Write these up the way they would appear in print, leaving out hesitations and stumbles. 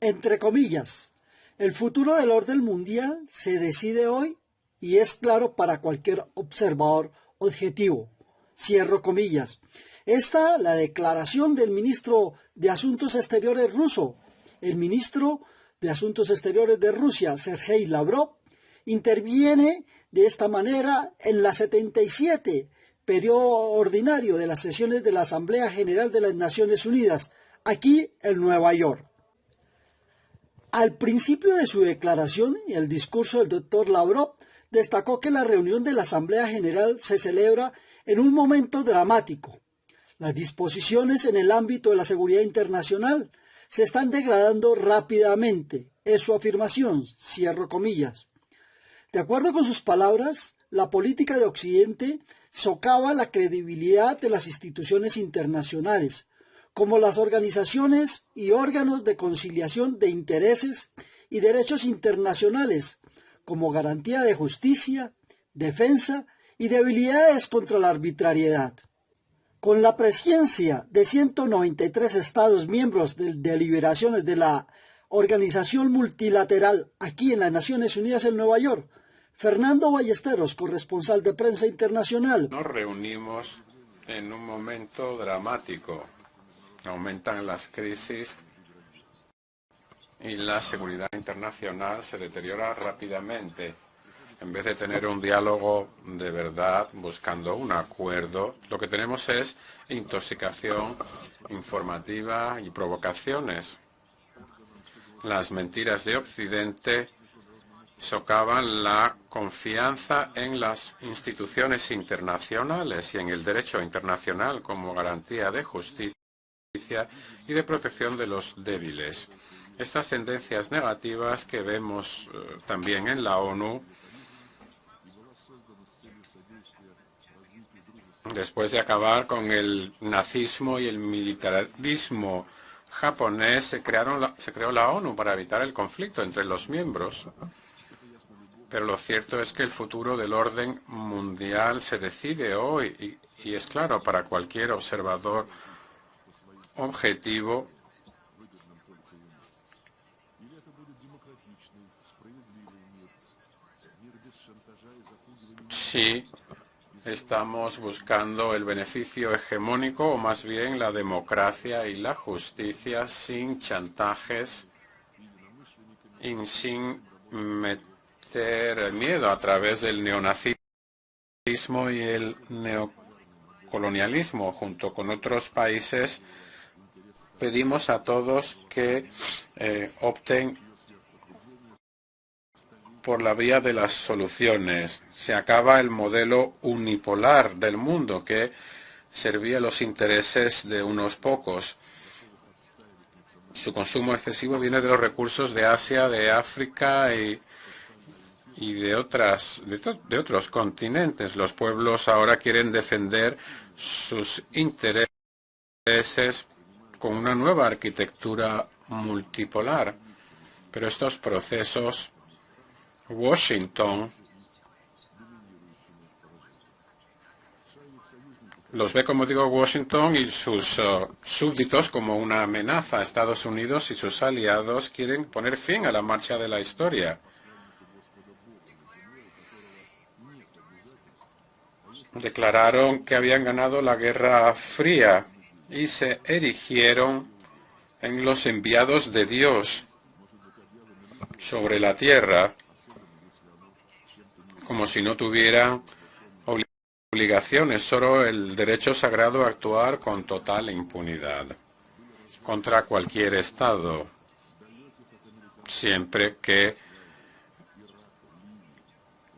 Entre comillas, el futuro del orden mundial se decide hoy y es claro para cualquier observador objetivo. Cierro comillas. Esta la declaración del ministro de Asuntos Exteriores ruso. El ministro de Asuntos Exteriores de Rusia, Sergei Lavrov, interviene de esta manera en la 77 periodo ordinario de las sesiones de la Asamblea General de las Naciones Unidas, aquí en Nueva York. Al principio de su declaración, el discurso del doctor Lavrov destacó que la reunión de la Asamblea General se celebra en un momento dramático. Las disposiciones en el ámbito de la seguridad internacional se están degradando rápidamente, es su afirmación, cierro comillas. De acuerdo con sus palabras, la política de Occidente socava la credibilidad de las instituciones internacionales, como las organizaciones y órganos de conciliación de intereses y derechos internacionales, como garantía de justicia, defensa y debilidades contra la arbitrariedad. Con la presencia de 193 Estados miembros de deliberaciones de la Organización Multilateral aquí en las Naciones Unidas en Nueva York, Fernando Ballesteros, corresponsal de Prensa Internacional. Nos reunimos en un momento dramático. Aumentan las crisis y la seguridad internacional se deteriora rápidamente. En vez de tener un diálogo de verdad, buscando un acuerdo, lo que tenemos es intoxicación informativa y provocaciones. Las mentiras de Occidente socavan la confianza en las instituciones internacionales y en el derecho internacional como garantía de justicia y de protección de los débiles. Estas tendencias negativas que vemos también en la ONU, después de acabar con el nazismo y el militarismo japonés, se creó la ONU para evitar el conflicto entre los miembros. Pero lo cierto es que el futuro del orden mundial se decide hoy y es claro para cualquier observador objetivo. Si estamos buscando el beneficio hegemónico o más bien la democracia y la justicia sin chantajes y sin meter el miedo a través del neonazismo y el neocolonialismo. Junto con otros países pedimos a todos que opten por la vía de las soluciones. Se acaba el modelo unipolar del mundo que servía a los intereses de unos pocos. Su consumo excesivo viene de los recursos de Asia, de África y de otros continentes. Los pueblos ahora quieren defender sus intereses con una nueva arquitectura multipolar. Pero estos procesos, Washington los ve, como digo, Washington y sus súbditos como una amenaza. A Estados Unidos y sus aliados quieren poner fin a la marcha de la historia. Declararon que habían ganado la Guerra Fría y se erigieron en los enviados de Dios sobre la tierra, como si no tuvieran obligaciones, solo el derecho sagrado a actuar con total impunidad contra cualquier Estado, siempre que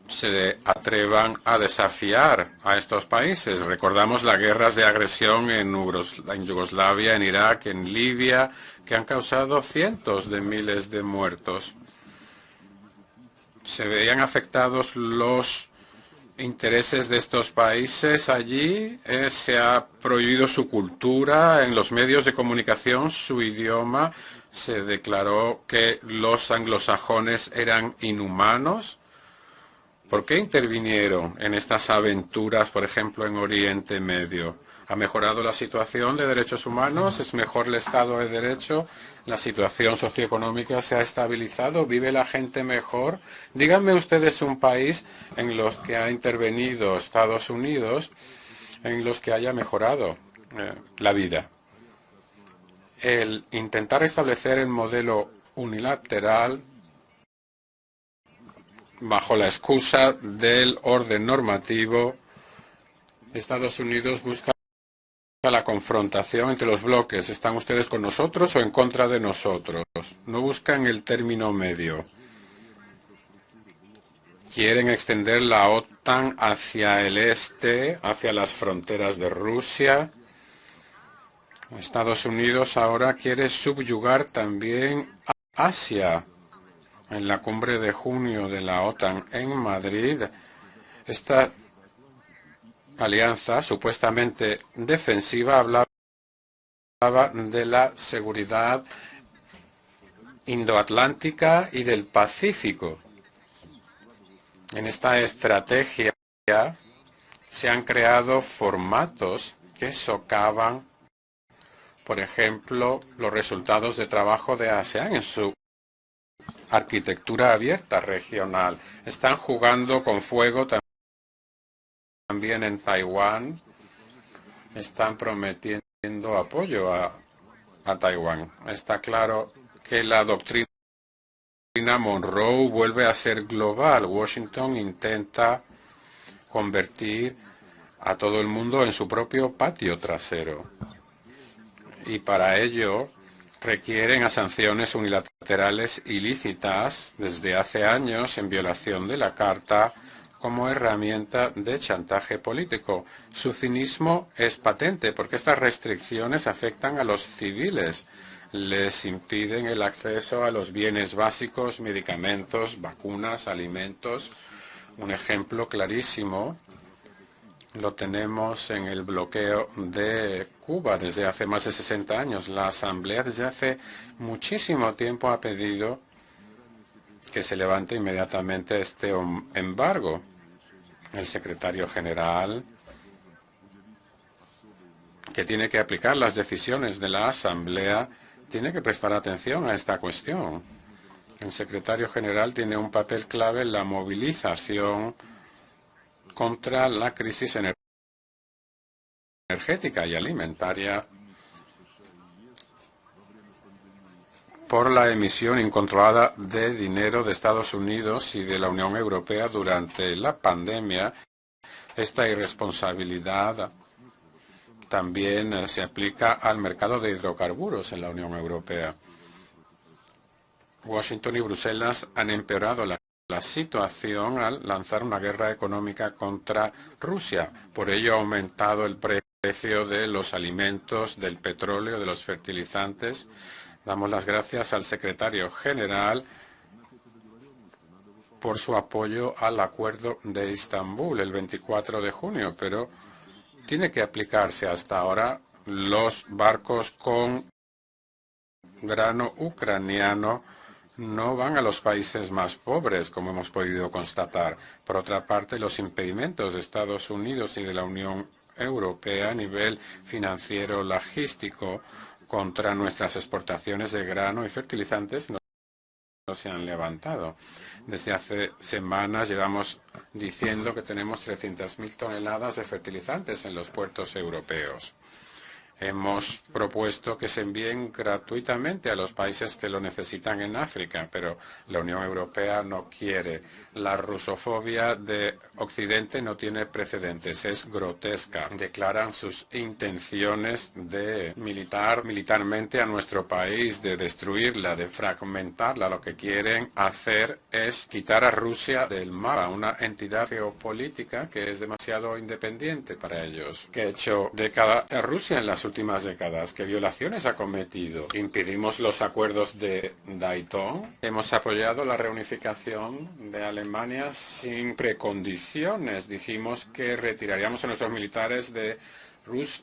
se atrevan a desafiar a estos países. Recordamos las guerras de agresión en Yugoslavia, en Irak, en Libia, que han causado cientos de miles de muertos. Se veían afectados los intereses de estos países allí. Se ha prohibido su cultura en los medios de comunicación, su idioma. Se declaró que los anglosajones eran inhumanos. ¿Por qué intervinieron en estas aventuras, por ejemplo, en Oriente Medio? Ha mejorado la situación de derechos humanos, es mejor el Estado de Derecho, la situación socioeconómica se ha estabilizado, vive la gente mejor. Díganme ustedes un país en los que ha intervenido Estados Unidos, en los que haya mejorado la vida. El intentar establecer el modelo unilateral bajo la excusa del orden normativo, Estados Unidos busca la confrontación entre los bloques. ¿Están ustedes con nosotros o en contra de nosotros? No buscan el término medio. Quieren extender la OTAN hacia el este, hacia las fronteras de Rusia. Estados Unidos ahora quiere subyugar también a Asia. En la cumbre de junio de la OTAN en Madrid, esta alianza supuestamente defensiva hablaba de la seguridad indoatlántica y del Pacífico. En esta estrategia se han creado formatos que socavan, por ejemplo, los resultados de trabajo de ASEAN en su arquitectura abierta regional. Están jugando con fuego también en Taiwán. Están prometiendo apoyo a Taiwán. Está claro que la doctrina Monroe vuelve a ser global. Washington intenta convertir a todo el mundo en su propio patio trasero. Y para ello requieren a sanciones unilaterales ilícitas desde hace años en violación de la Carta como herramienta de chantaje político. Su cinismo es patente porque estas restricciones afectan a los civiles, les impiden el acceso a los bienes básicos, medicamentos, vacunas, alimentos. Un ejemplo clarísimo lo tenemos en el bloqueo de Cuba desde hace más de 60 años. La Asamblea desde hace muchísimo tiempo ha pedido que se levante inmediatamente este embargo. El secretario general, que tiene que aplicar las decisiones de la Asamblea, tiene que prestar atención a esta cuestión. El secretario general tiene un papel clave en la movilización contra la crisis energética y alimentaria por la emisión incontrolada de dinero de Estados Unidos y de la Unión Europea durante la pandemia. Esta irresponsabilidad también se aplica al mercado de hidrocarburos en la Unión Europea. Washington y Bruselas han empeorado la situación al lanzar una guerra económica contra Rusia. Por ello ha aumentado el precio de los alimentos, del petróleo, de los fertilizantes. Damos las gracias al secretario general por su apoyo al acuerdo de Estambul el 24 de junio, pero tiene que aplicarse hasta ahora. Los barcos con grano ucraniano no van a los países más pobres, como hemos podido constatar. Por otra parte, los impedimentos de Estados Unidos y de la Unión Europea a nivel financiero logístico contra nuestras exportaciones de grano y fertilizantes no se han levantado. Desde hace semanas llevamos diciendo que tenemos 300.000 toneladas de fertilizantes en los puertos europeos. Hemos propuesto que se envíen gratuitamente a los países que lo necesitan en África, pero la Unión Europea no quiere. La rusofobia de Occidente no tiene precedentes, es grotesca. Declaran sus intenciones de militarmente a nuestro país, de destruirla, de fragmentarla. Lo que quieren hacer es quitar a Rusia del mapa, una entidad geopolítica que es demasiado independiente para ellos. ¿Qué ha hecho Rusia en las últimas décadas? ¿Qué violaciones ha cometido? Impedimos los acuerdos de Dayton. Hemos apoyado la reunificación de Alemania sin precondiciones. Dijimos que retiraríamos a nuestros militares de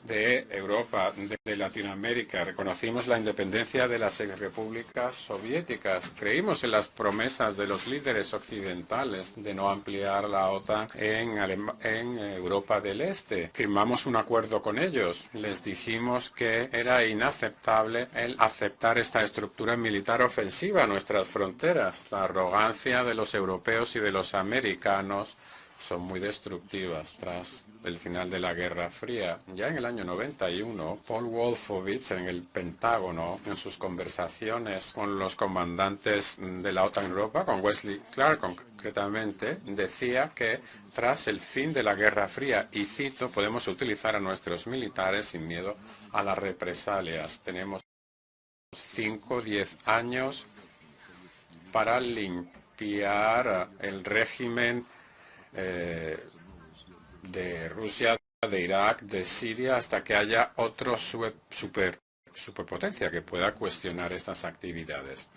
de Europa, de Latinoamérica. Reconocimos la independencia de las exrepúblicas soviéticas. Creímos en las promesas de los líderes occidentales de no ampliar la OTAN en Europa del Este. Firmamos un acuerdo con ellos. Les dijimos que era inaceptable el aceptar esta estructura militar ofensiva a nuestras fronteras. La arrogancia de los europeos y de los americanos son muy destructivas tras el final de la Guerra Fría. Ya en el año 91, Paul Wolfowitz en el Pentágono, en sus conversaciones con los comandantes de la OTAN en Europa, con Wesley Clark concretamente, decía que tras el fin de la Guerra Fría, y cito, podemos utilizar a nuestros militares sin miedo a las represalias. Tenemos 5 o 10 años para limpiar el régimen de Rusia, de Irak, de Siria, hasta que haya otro superpotencia que pueda cuestionar estas actividades.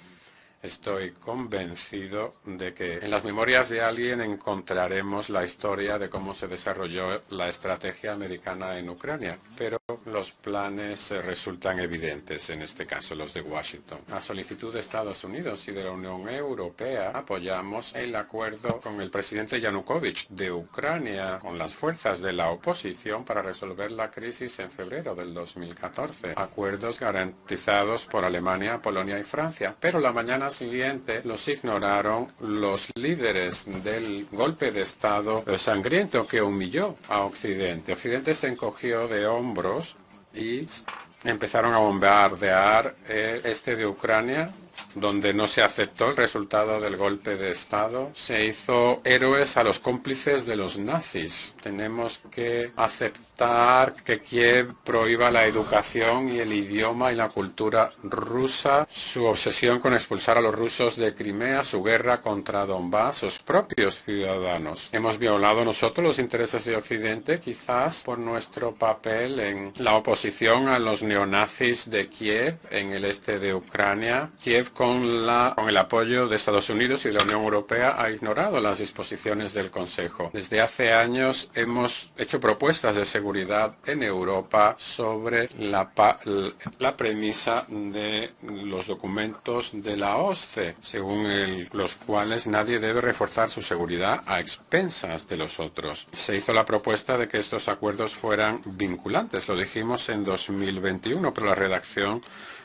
Estoy convencido de que en las memorias de alguien encontraremos la historia de cómo se desarrolló la estrategia americana en Ucrania, pero los planes resultan evidentes, en este caso los de Washington. A solicitud de Estados Unidos y de la Unión Europea, apoyamos el acuerdo con el presidente Yanukovych de Ucrania, con las fuerzas de la oposición, para resolver la crisis en febrero del 2014. Acuerdos garantizados por Alemania, Polonia y Francia, pero la mañana siguiente los ignoraron los líderes del golpe de Estado sangriento que humilló a Occidente. Occidente se encogió de hombros y empezaron a bombardear el este de Ucrania, donde no se aceptó el resultado del golpe de Estado. Se hizo héroes a los cómplices de los nazis. Tenemos que aceptar que Kiev prohíba la educación y el idioma y la cultura rusa, su obsesión con expulsar a los rusos de Crimea, su guerra contra Donbass, sus propios ciudadanos. Hemos violado nosotros los intereses de Occidente, quizás por nuestro papel en la oposición a los neonazis de Kiev, en el este de Ucrania. Kiev, con el apoyo de Estados Unidos y de la Unión Europea, ha ignorado las disposiciones del Consejo. Desde hace años hemos hecho propuestas de seguridad en Europa sobre la premisa de los documentos de la OSCE, según los cuales nadie debe reforzar su seguridad a expensas de los otros. Se hizo la propuesta de que estos acuerdos fueran vinculantes. Lo dijimos en 2021, pero la redacción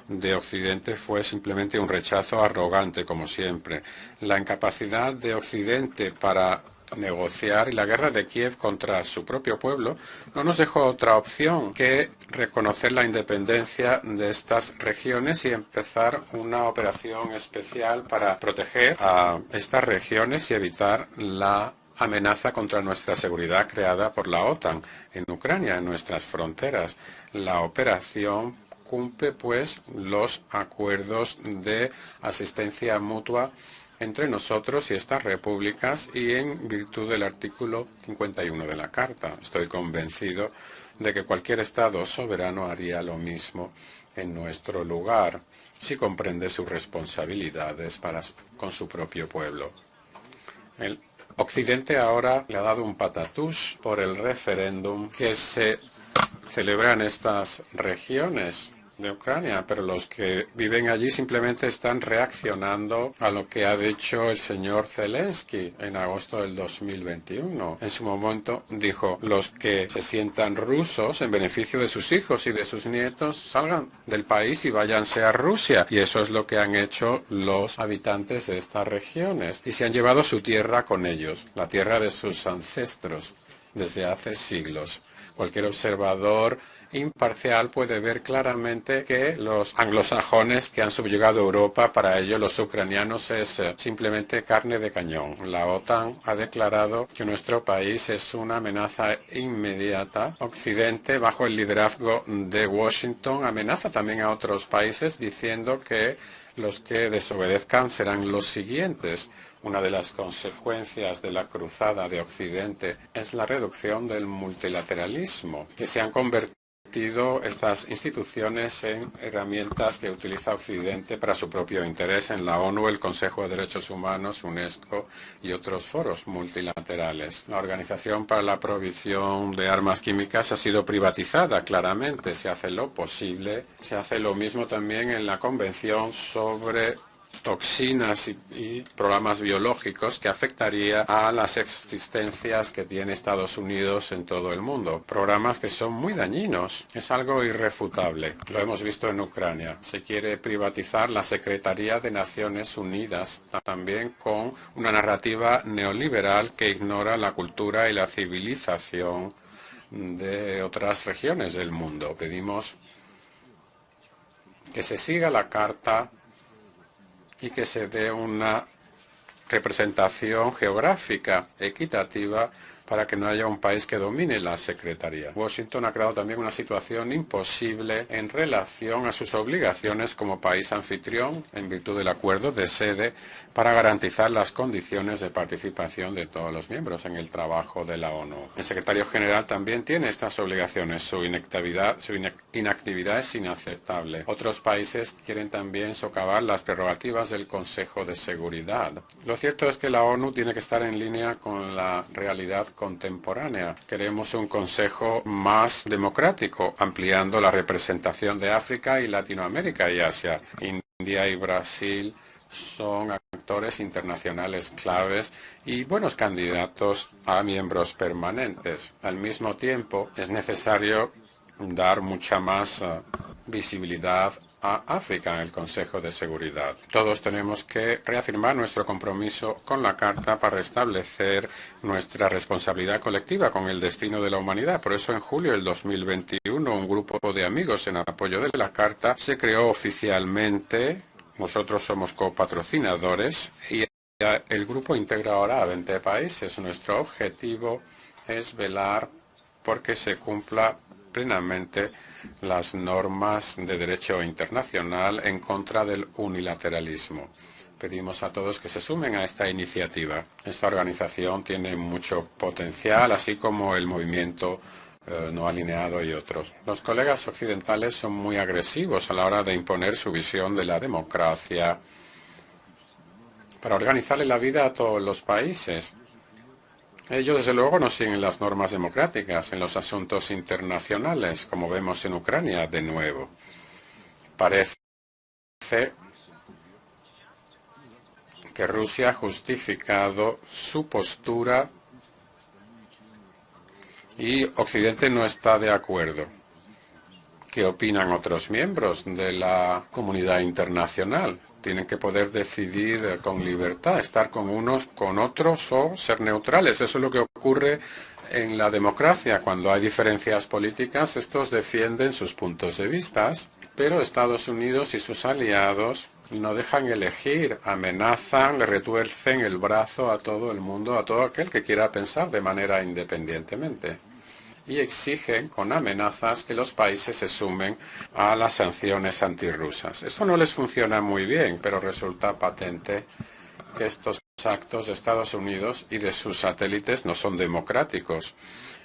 de Occidente fue simplemente un rechazo arrogante, como siempre. La incapacidad de Occidente para negociar y la guerra de Kiev contra su propio pueblo no nos dejó otra opción que reconocer la independencia de estas regiones y empezar una operación especial para proteger a estas regiones y evitar la amenaza contra nuestra seguridad creada por la OTAN en Ucrania, en nuestras fronteras. La operación cumple, pues, los acuerdos de asistencia mutua entre nosotros y estas repúblicas y en virtud del artículo 51 de la Carta. Estoy convencido de que cualquier Estado soberano haría lo mismo en nuestro lugar si comprende sus responsabilidades con su propio pueblo. El Occidente ahora le ha dado un patatús por el referéndum que se celebra en estas regiones de Ucrania, pero los que viven allí simplemente están reaccionando a lo que ha dicho el señor Zelensky en agosto del 2021. En su momento dijo: los que se sientan rusos en beneficio de sus hijos y de sus nietos salgan del país y váyanse a Rusia. Y eso es lo que han hecho los habitantes de estas regiones y se han llevado su tierra con ellos, la tierra de sus ancestros desde hace siglos. Cualquier observador imparcial puede ver claramente que los anglosajones que han subyugado Europa, para ellos los ucranianos es simplemente carne de cañón. La OTAN ha declarado que nuestro país es una amenaza inmediata. Occidente, bajo el liderazgo de Washington, amenaza también a otros países diciendo que los que desobedezcan serán los siguientes. Una de las consecuencias de la cruzada de Occidente es la reducción del multilateralismo, que se han convertido estas instituciones en herramientas que utiliza Occidente para su propio interés en la ONU, el Consejo de Derechos Humanos, UNESCO y otros foros multilaterales. La Organización para la Prohibición de Armas Químicas ha sido privatizada, claramente. Se hace lo posible. Se hace lo mismo también en la Convención sobre toxinas y programas biológicos que afectaría a las existencias que tiene Estados Unidos en todo el mundo. Programas que son muy dañinos. Es algo irrefutable. Lo hemos visto en Ucrania. Se quiere privatizar la Secretaría de Naciones Unidas, también con una narrativa neoliberal que ignora la cultura y la civilización de otras regiones del mundo. Pedimos que se siga la Carta y que se dé una representación geográfica equitativa para que no haya un país que domine la Secretaría. Washington ha creado también una situación imposible en relación a sus obligaciones como país anfitrión en virtud del acuerdo de sede para garantizar las condiciones de participación de todos los miembros en el trabajo de la ONU. El secretario general también tiene estas obligaciones. Su inactividad es inaceptable. Otros países quieren también socavar las prerrogativas del Consejo de Seguridad. Lo cierto es que la ONU tiene que estar en línea con la realidad contemporánea. Queremos un Consejo más democrático, ampliando la representación de África y Latinoamérica y Asia. India y Brasil son actores internacionales claves y buenos candidatos a miembros permanentes. Al mismo tiempo, es necesario dar mucha más visibilidad a África en el Consejo de Seguridad. Todos tenemos que reafirmar nuestro compromiso con la Carta para restablecer nuestra responsabilidad colectiva con el destino de la humanidad. Por eso, en julio del 2021, un grupo de amigos en apoyo de la Carta se creó oficialmente. Nosotros somos copatrocinadores y el grupo integra ahora a 20 países. Nuestro objetivo es velar porque se cumpla plenamente las normas de derecho internacional en contra del unilateralismo. Pedimos a todos que se sumen a esta iniciativa. Esta organización tiene mucho potencial, así como el movimiento no alineado y otros. Los colegas occidentales son muy agresivos a la hora de imponer su visión de la democracia para organizarle la vida a todos los países. Ellos, desde luego, no siguen las normas democráticas en los asuntos internacionales, como vemos en Ucrania de nuevo. Parece que Rusia ha justificado su postura y Occidente no está de acuerdo. ¿Qué opinan otros miembros de la comunidad internacional? Tienen que poder decidir con libertad, estar con unos, con otros o ser neutrales. Eso es lo que ocurre en la democracia. Cuando hay diferencias políticas, estos defienden sus puntos de vista, pero Estados Unidos y sus aliados no dejan elegir, amenazan, le retuercen el brazo a todo el mundo, a todo aquel que quiera pensar de manera independientemente. Y exigen con amenazas que los países se sumen a las sanciones antirrusas. Esto no les funciona muy bien, pero resulta patente que estos actos de Estados Unidos y de sus satélites no son democráticos.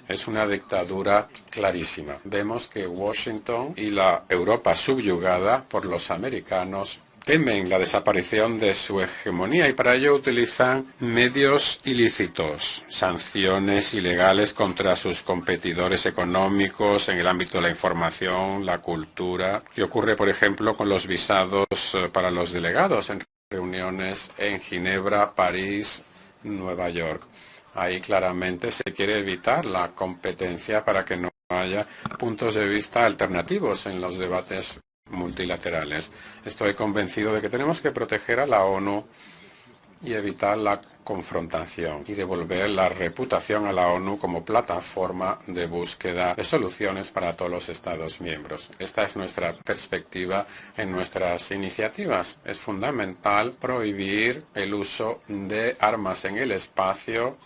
Es una dictadura clarísima. Vemos que Washington y la Europa subyugada por los americanos temen la desaparición de su hegemonía y para ello utilizan medios ilícitos, sanciones ilegales contra sus competidores económicos en el ámbito de la información, la cultura. ¿Qué ocurre, por ejemplo, con los visados para los delegados en reuniones en Ginebra, París, Nueva York? Ahí claramente se quiere evitar la competencia para que no haya puntos de vista alternativos en los debates multilaterales. Estoy convencido de que tenemos que proteger a la ONU y evitar la confrontación y devolver la reputación a la ONU como plataforma de búsqueda de soluciones para todos los Estados miembros. Esta es nuestra perspectiva en nuestras iniciativas. Es fundamental prohibir el uso de armas en el espacio.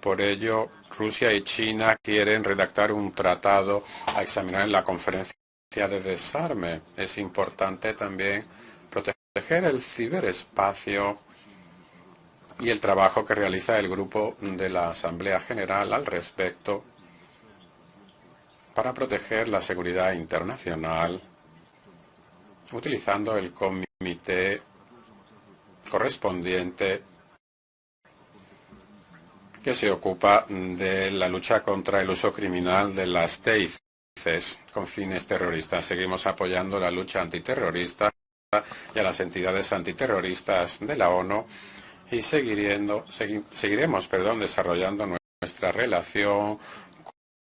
Por ello, Rusia y China quieren redactar un tratado a examinar en la conferencia de desarme. Es importante también proteger el ciberespacio y el trabajo que realiza el grupo de la Asamblea General al respecto para proteger la seguridad internacional utilizando el comité correspondiente que se ocupa de la lucha contra el uso criminal de las TICs con fines terroristas. Seguimos apoyando la lucha antiterrorista y a las entidades antiterroristas de la ONU y seguiremos desarrollando nuestra relación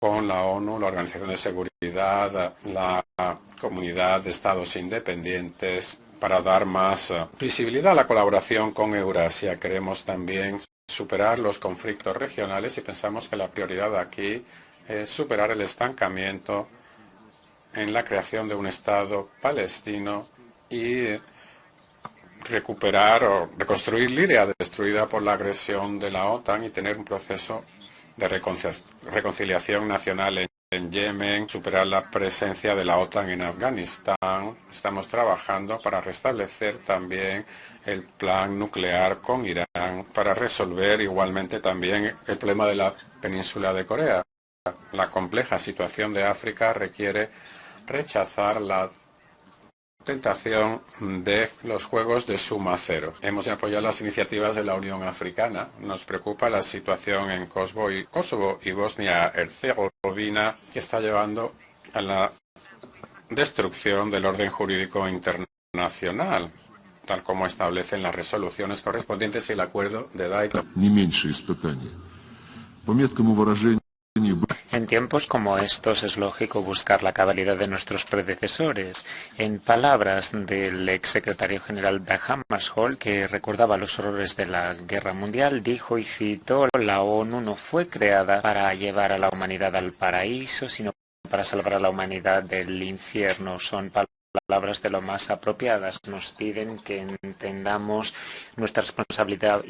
con la ONU, la Organización de Seguridad, la Comunidad de Estados Independientes, para dar más visibilidad a la colaboración con Eurasia. Queremos también superar los conflictos regionales y pensamos que la prioridad aquí es superar el estancamiento en la creación de un Estado palestino y recuperar o reconstruir Siria destruida por la agresión de la OTAN y tener un proceso de reconciliación nacional en Yemen, superar la presencia de la OTAN en Afganistán. Estamos trabajando para restablecer también el plan nuclear con Irán, para resolver igualmente también el problema de la península de Corea. La compleja situación de África requiere rechazar la tentación de los juegos de suma cero. Hemos de apoyar las iniciativas de la Unión Africana. Nos preocupa la situación en Kosovo y Bosnia-Herzegovina, que está llevando a la destrucción del orden jurídico internacional, tal como establecen las resoluciones correspondientes y el acuerdo de Dayton. En tiempos como estos es lógico buscar la cabalidad de nuestros predecesores. En palabras del exsecretario general Dag Hammarskjöld, que recordaba los horrores de la Guerra Mundial, dijo y citó: la ONU no fue creada para llevar a la humanidad al paraíso, sino para salvar a la humanidad del infierno. Son palabras de lo más apropiadas. Nos piden que entendamos nuestra responsabilidad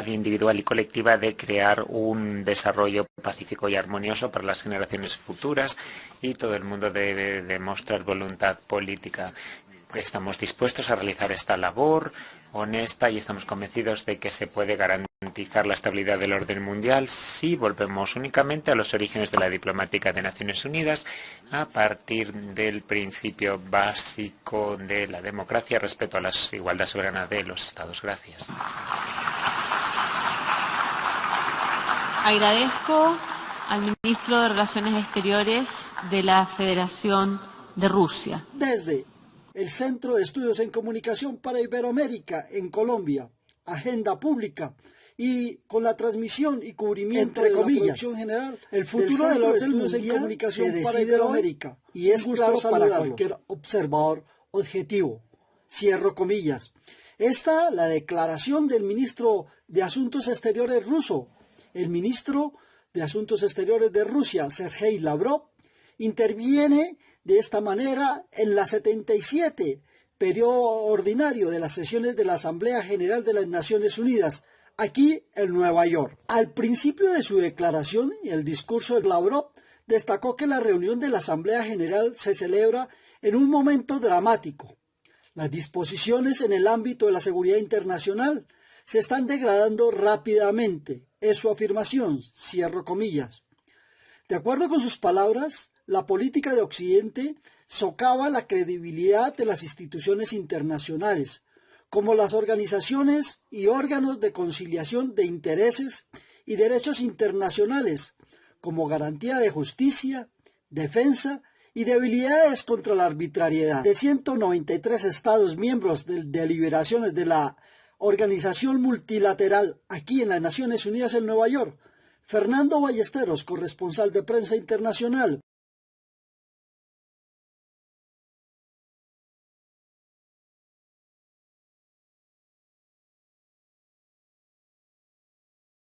individual y colectiva de crear un desarrollo pacífico y armonioso para las generaciones futuras, y todo el mundo debe demostrar voluntad política. Estamos dispuestos a realizar esta labor honesta y estamos convencidos de que se puede garantizar la estabilidad del orden mundial si volvemos únicamente a los orígenes de la diplomática de Naciones Unidas, a partir del principio básico de la democracia, respeto a la igualdad soberana de los Estados. Gracias. Agradezco al ministro de Relaciones Exteriores de la Federación de Rusia. Desde el Centro de Estudios en Comunicación para Iberoamérica en Colombia, Agenda Pública, y con la transmisión y cubrimiento entre comillas general, el futuro del orden mundial en comunicación para Iberoamérica, y es claro para cualquier observador objetivo. Cierro comillas. Esta la declaración del ministro de Asuntos Exteriores ruso. El ministro de Asuntos Exteriores de Rusia, Sergei Lavrov, interviene de esta manera en la 77 periodo ordinario de las sesiones de la Asamblea General de las Naciones Unidas, aquí en Nueva York. Al principio de su declaración y el discurso de Lavrov, destacó que la reunión de la Asamblea General se celebra en un momento dramático. Las disposiciones en el ámbito de la seguridad internacional se están degradando rápidamente, es su afirmación, cierro comillas. De acuerdo con sus palabras, la política de Occidente socava la credibilidad de las instituciones internacionales, como las organizaciones y órganos de conciliación de intereses y derechos internacionales, como garantía de justicia, defensa y debilidades contra la arbitrariedad. De 193 Estados miembros de deliberaciones de la Organización Multilateral aquí en las Naciones Unidas en Nueva York, Fernando Ballesteros, corresponsal de Prensa Internacional.